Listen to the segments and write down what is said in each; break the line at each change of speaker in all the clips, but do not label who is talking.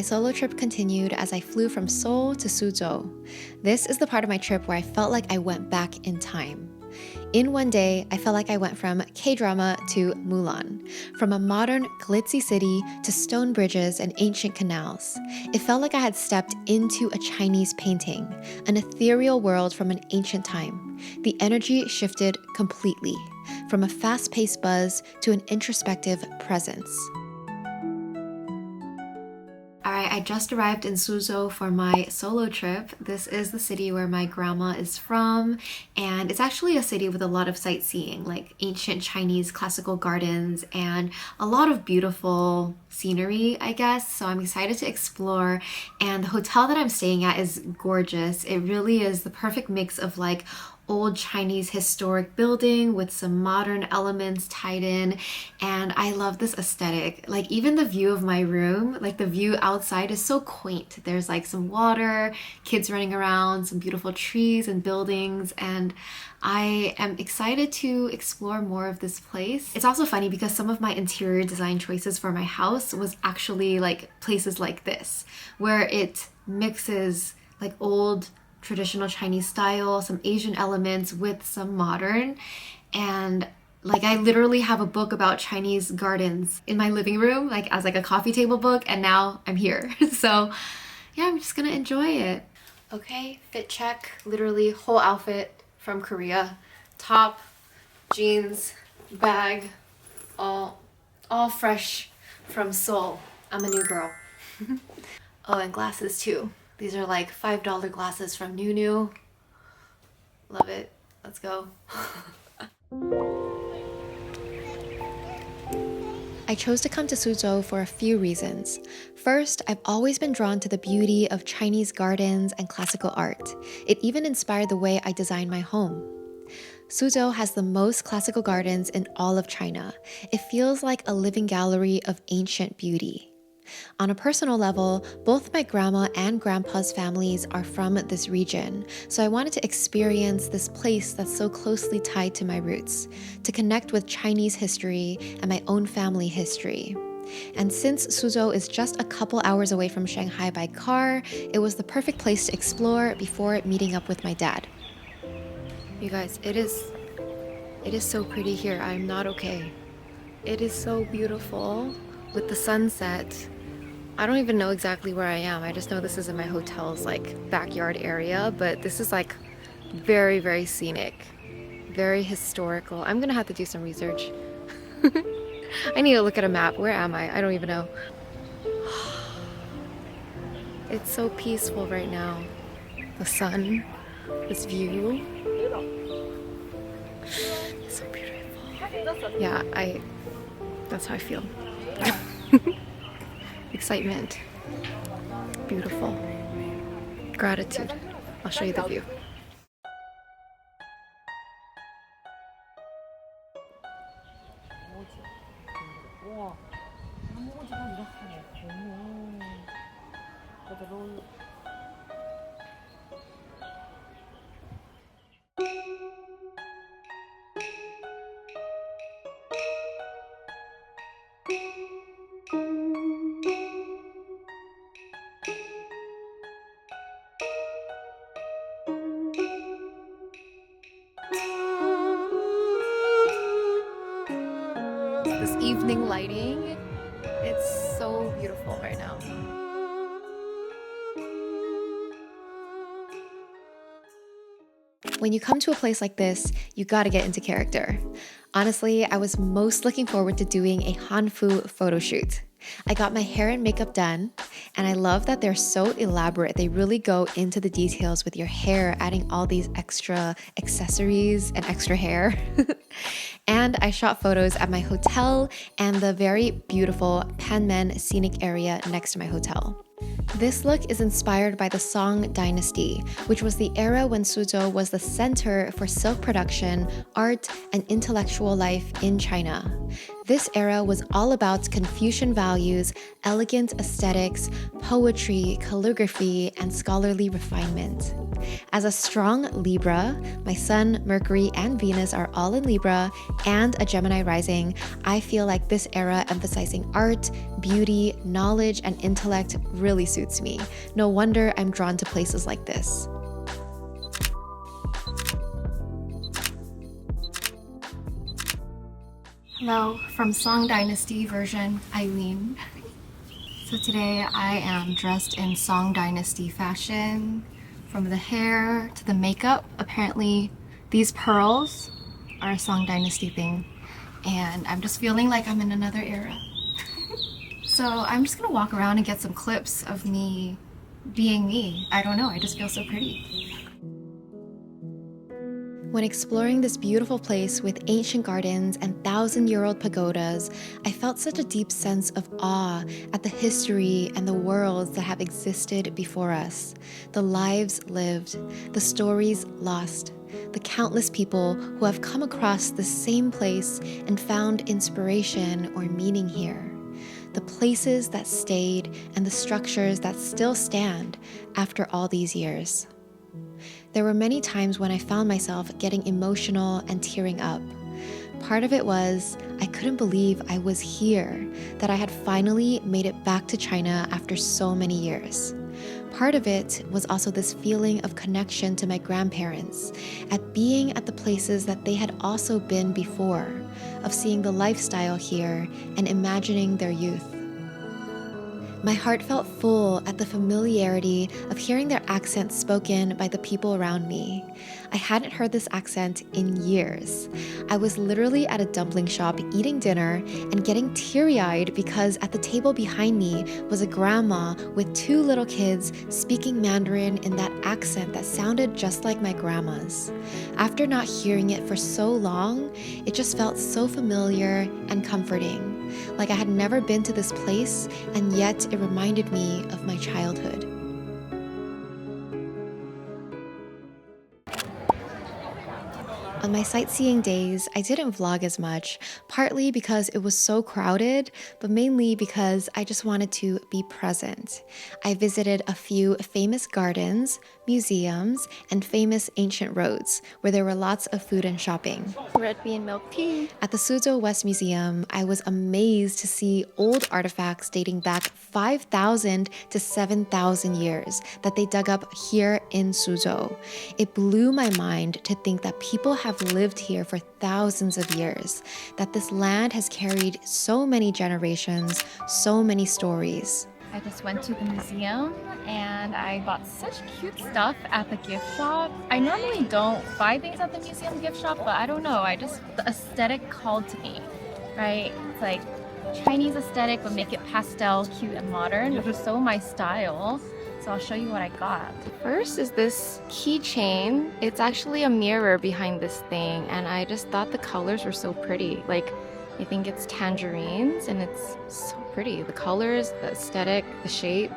solo trip continued as I flew from Seoul to Suzhou. This is the part of my trip where I felt like I went back in time. In one day, I felt like I went from K-drama to Mulan, from a modern, glitzy city to stone bridges and ancient canals. It felt like I had stepped into a Chinese painting, an ethereal world from an ancient time. The energy shifted completely, from a fast-paced buzz to an introspective presence. Alright, I just arrived in Suzhou for my solo trip. This is the city where my grandma is from, and it's actually a city with a lot of sightseeing, like ancient Chinese classical gardens and a lot of beautiful scenery, I guess. So I'm excited to explore, and the hotel that I'm staying at is gorgeous. It really is the perfect mix of like old Chinese historic building with some modern elements tied in, and I love this aesthetic. Like even the view of my room, like the view outside is so quaint. There's like some water, kids running around, some beautiful trees and buildings, and I am excited to explore more of this place. It's also funny because some of my interior design choices for my house was actually like places like this, where it mixes like old traditional Chinese style, some Asian elements with some modern. And like I literally have a book about Chinese gardens in my living room, like as like a coffee table book, and now I'm here. So yeah, I'm just gonna enjoy it. Okay, fit check, literally whole outfit from Korea. Top, jeans, bag, all fresh from Seoul. I'm a new girl. Oh, and glasses too. These are like $5 glasses from Nunu. Love it. Let's go. I chose to come to Suzhou for a few reasons. First, I've always been drawn to the beauty of Chinese gardens and classical art. It even inspired the way I design my home. Suzhou has the most classical gardens in all of China. It feels like a living gallery of ancient beauty. On a personal level, both my grandma and grandpa's families are from this region, so I wanted to experience this place that's so closely tied to my roots, to connect with Chinese history and my own family history. And since Suzhou is just a couple hours away from Shanghai by car, it was the perfect place to explore before meeting up with my dad. You guys, it is so pretty here. I'm not okay. It is so beautiful with the sunset. I don't even know exactly where I am. I just know this is in my hotel's like backyard area, but this is like very, very scenic, very historical. I'm gonna have to do some research. I need to look at a map. Where am I? I don't even know. It's so peaceful right now. The sun, this view. It's so beautiful. Yeah, that's how I feel. Excitement, beautiful, gratitude. I'll show you the view. This evening lighting, it's so beautiful right now. When you come to a place like this, you gotta get into character. Honestly, I was most looking forward to doing a Hanfu photo shoot. I got my hair and makeup done, and I love that they're so elaborate. They really go into the details with your hair, adding all these extra accessories and extra hair. And I shot photos at my hotel and the very beautiful Panmen scenic area next to my hotel. This look is inspired by the Song Dynasty, which was the era when Suzhou was the center for silk production, art, and intellectual life in China. This era was all about Confucian values, elegant aesthetics, poetry, calligraphy, and scholarly refinement. As a strong Libra, my Sun, Mercury, and Venus are all in Libra, and a Gemini rising, I feel like this era emphasizing art, beauty, knowledge, and intellect really suits me. No wonder I'm drawn to places like this. Hello, from Song Dynasty version, Aileen. So today I am dressed in Song Dynasty fashion. From the hair to the makeup, apparently these pearls are a Song Dynasty thing. And I'm just feeling like I'm in another era. So I'm just gonna walk around and get some clips of me being me. I don't know, I just feel so pretty. When exploring this beautiful place with ancient gardens and 1,000-year-old pagodas, I felt such a deep sense of awe at the history and the worlds that have existed before us, the lives lived, the stories lost, the countless people who have come across the same place and found inspiration or meaning here, the places that stayed and the structures that still stand after all these years. There were many times when I found myself getting emotional and tearing up. Part of it was I couldn't believe I was here, that I had finally made it back to China after so many years. Part of it was also this feeling of connection to my grandparents, at being at the places that they had also been before, of seeing the lifestyle here and imagining their youth. My heart felt full at the familiarity of hearing their accent spoken by the people around me. I hadn't heard this accent in years. I was literally at a dumpling shop eating dinner and getting teary-eyed because at the table behind me was a grandma with 2 little kids speaking Mandarin in that accent that sounded just like my grandma's. After not hearing it for so long, it just felt so familiar and comforting. Like I had never been to this place, and yet it reminded me of my childhood. On my sightseeing days, I didn't vlog as much, partly because it was so crowded, but mainly because I just wanted to be present. I visited a few famous gardens, museums, and famous ancient roads, where there were lots of food and shopping. Red bean milk tea. At the Suzhou West Museum, I was amazed to see old artifacts dating back 5,000 to 7,000 years that they dug up here in Suzhou. It blew my mind to think that people have lived here for thousands of years, that this land has carried so many generations, so many stories. I just went to the museum and I bought such cute stuff at the gift shop. I normally don't buy things at the museum gift shop, but I don't know, the aesthetic called to me, right? It's like Chinese aesthetic, but make it pastel, cute, and modern, which is so my style. So I'll show you what I got. First is this keychain. It's actually a mirror behind this thing, and I just thought the colors were so pretty. Like, I think it's tangerines, and it's so pretty. The colors, the aesthetic, the shape.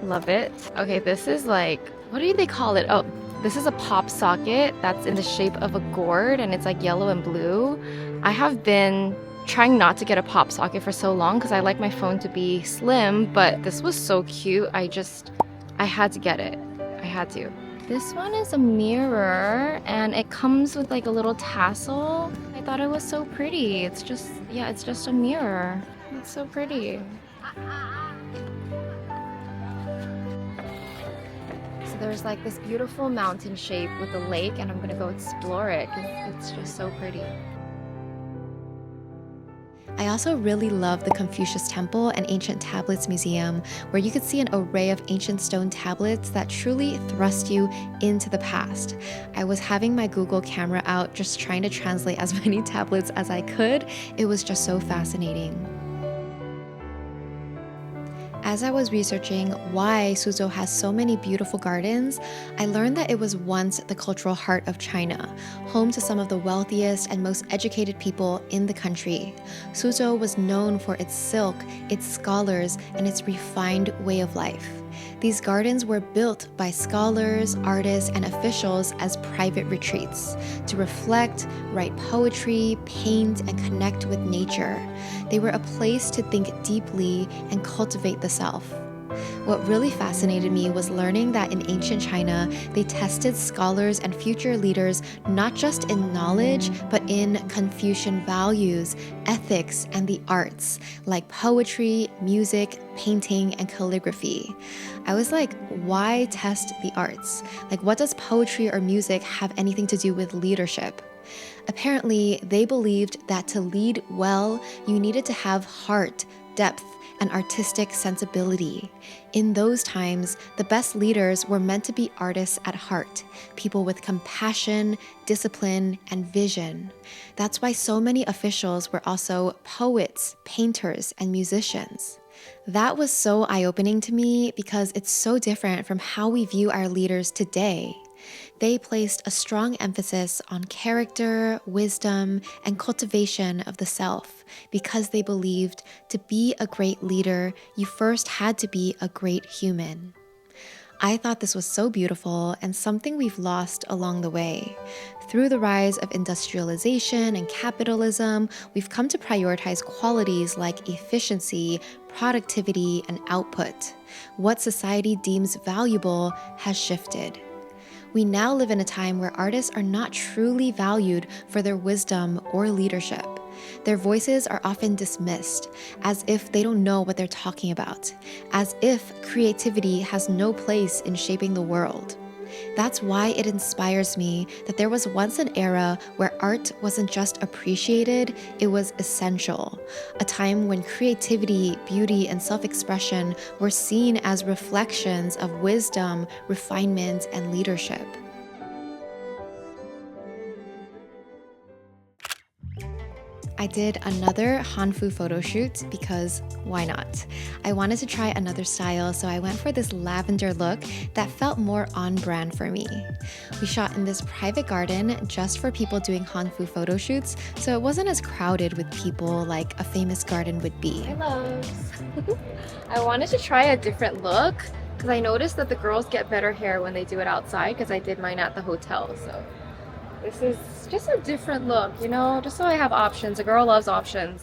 Love it. Okay, this is like, what do they call it? Oh, this is a pop socket that's in the shape of a gourd, and it's like yellow and blue. I have been trying not to get a pop socket for so long because I like my phone to be slim, but this was so cute. I had to get it. I had to. This one is a mirror and it comes with like a little tassel. I thought it was so pretty. It's just a mirror. It's so pretty. So there's like this beautiful mountain shape with a lake, and I'm gonna go explore it because it's just so pretty. I also really love the Confucius Temple and Ancient Tablets Museum, where you could see an array of ancient stone tablets that truly thrust you into the past. I was having my Google camera out just trying to translate as many tablets as I could. It was just so fascinating. As I was researching why Suzhou has so many beautiful gardens, I learned that it was once the cultural heart of China, home to some of the wealthiest and most educated people in the country. Suzhou was known for its silk, its scholars, and its refined way of life. These gardens were built by scholars, artists, and officials as private retreats to reflect, write poetry, paint, and connect with nature. They were a place to think deeply and cultivate the self. What really fascinated me was learning that in ancient China, they tested scholars and future leaders not just in knowledge, but in Confucian values, ethics, and the arts, like poetry, music, painting, and calligraphy. I was like, why test the arts? Like, what does poetry or music have anything to do with leadership? Apparently, they believed that to lead well, you needed to have heart, depth, and artistic sensibility. In those times, the best leaders were meant to be artists at heart, people with compassion, discipline, and vision. That's why so many officials were also poets, painters, and musicians. That was so eye-opening to me because it's so different from how we view our leaders today. They placed a strong emphasis on character, wisdom, and cultivation of the self because they believed to be a great leader, you first had to be a great human. I thought this was so beautiful and something we've lost along the way. Through the rise of industrialization and capitalism, we've come to prioritize qualities like efficiency, productivity, and output. What society deems valuable has shifted. We now live in a time where artists are not truly valued for their wisdom or leadership. Their voices are often dismissed, as if they don't know what they're talking about, as if creativity has no place in shaping the world. That's why it inspires me that there was once an era where art wasn't just appreciated, it was essential. A time when creativity, beauty, and self-expression were seen as reflections of wisdom, refinement, and leadership. I did another Hanfu photo shoot because why not? I wanted to try another style, so I went for this lavender look that felt more on brand for me. We shot in this private garden just for people doing Hanfu photo shoots, so it wasn't as crowded with people like a famous garden would be.
Hi loves. I wanted to try a different look because I noticed that the girls get better hair when they do it outside because I did mine at the hotel, so this is just a different look, you know, just so I have options. A girl loves options.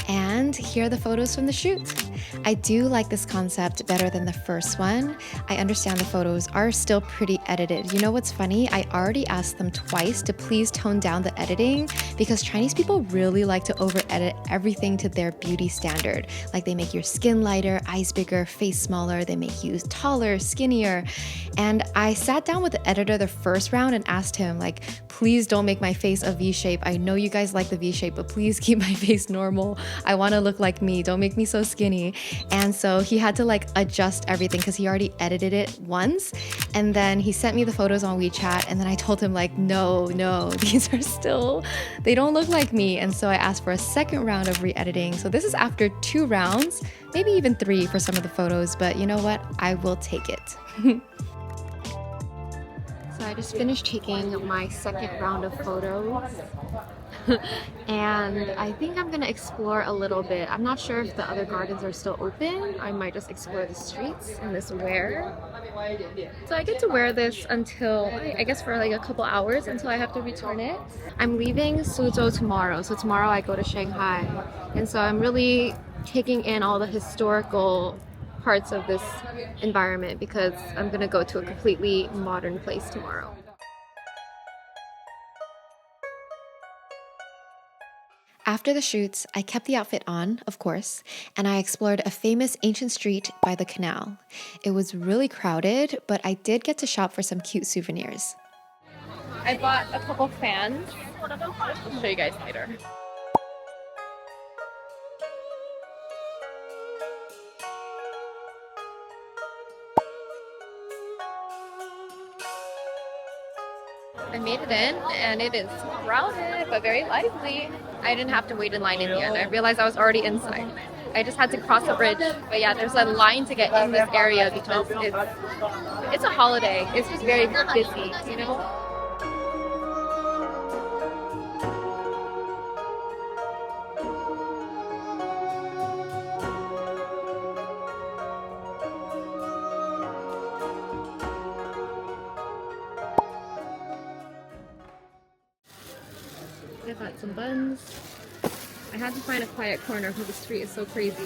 And here are the photos from the shoot. I do like this concept better than the first one. I understand the photos are still pretty edited. You know what's funny? I already asked them twice to please tone down the editing because Chinese people really like to over-edit everything to their beauty standard. Like they make your skin lighter, eyes bigger, face smaller, they make you taller, skinnier. And I sat down with the editor the first round and asked him, like, please don't make my face a V shape. I know you guys like the V shape, but please keep my face normal. I want to look like me. Don't make me so skinny. And so he had to like adjust everything because he already edited it once. And then he sent me the photos on WeChat. And then I told him like, no, these are still, they don't look like me. And so I asked for a second round of re-editing. So this is after 2 rounds, maybe even 3 for some of the photos. But you know what? I will take it.
So I just finished taking my second round of photos and I think I'm gonna explore a little bit. I'm not sure if the other gardens are still open. I might just explore the streets in this wear. So I get to wear this until, I guess for like a couple hours until I have to return it. I'm leaving Suzhou tomorrow, so tomorrow I go to Shanghai. And so I'm really taking in all the historical parts of this environment because I'm gonna go to a completely modern place tomorrow.
After the shoots, I kept the outfit on, of course, and I explored a famous ancient street by the canal. It was really crowded, but I did get to shop for some cute souvenirs.
I bought a couple fans. I'll show you guys later. I made it in and it is crowded but very lively. I didn't have to wait in line in the end. I realized I was already inside. I just had to cross a bridge. But yeah, there's a line to get in this area because it's a holiday. It's just very busy, you know? I got some buns. I had to find a quiet corner because the street is so crazy.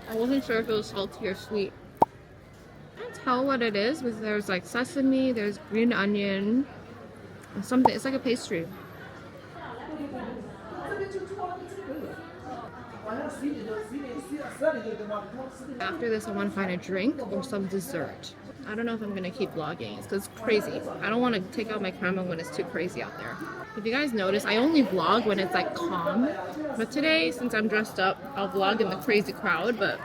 I wasn't sure if it was salty or sweet. I can't tell what it is, because there's like sesame, there's green onion, and something. It's like a pastry. After this, I want to find a drink or some dessert. I don't know if I'm gonna keep vlogging. It's because it's crazy. I don't want to take out my camera when it's too crazy out there. If you guys notice, I only vlog when it's like calm. But today, since I'm dressed up, I'll vlog in the crazy crowd. But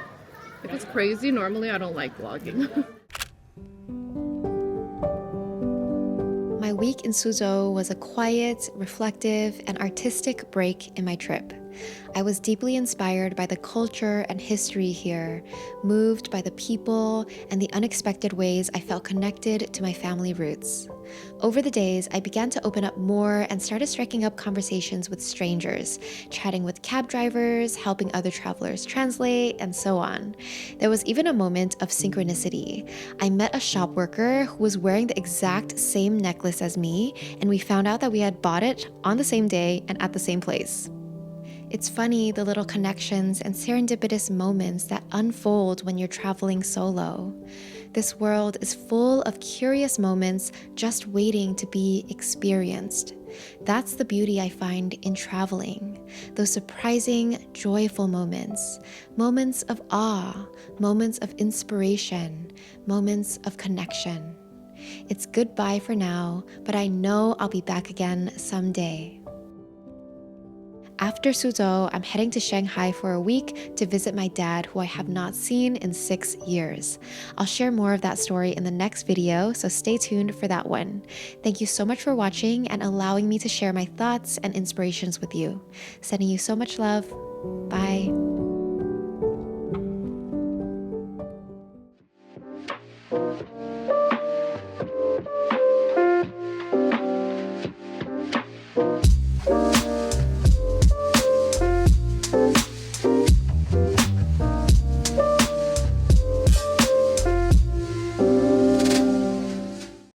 if it's crazy, normally I don't like vlogging.
My week in Suzhou was a quiet, reflective, and artistic break in my trip. I was deeply inspired by the culture and history here, moved by the people and the unexpected ways I felt connected to my family roots. Over the days, I began to open up more and started striking up conversations with strangers, chatting with cab drivers, helping other travelers translate, and so on. There was even a moment of synchronicity. I met a shop worker who was wearing the exact same necklace as me, and we found out that we had bought it on the same day and at the same place. It's funny, the little connections and serendipitous moments that unfold when you're traveling solo. This world is full of curious moments just waiting to be experienced. That's the beauty I find in traveling. Those surprising, joyful moments. Moments of awe, moments of inspiration, moments of connection. It's goodbye for now, but I know I'll be back again someday. After Suzhou, I'm heading to Shanghai for a week to visit my dad, who I have not seen in 6 years. I'll share more of that story in the next video, so stay tuned for that one. Thank you so much for watching and allowing me to share my thoughts and inspirations with you. Sending you so much love.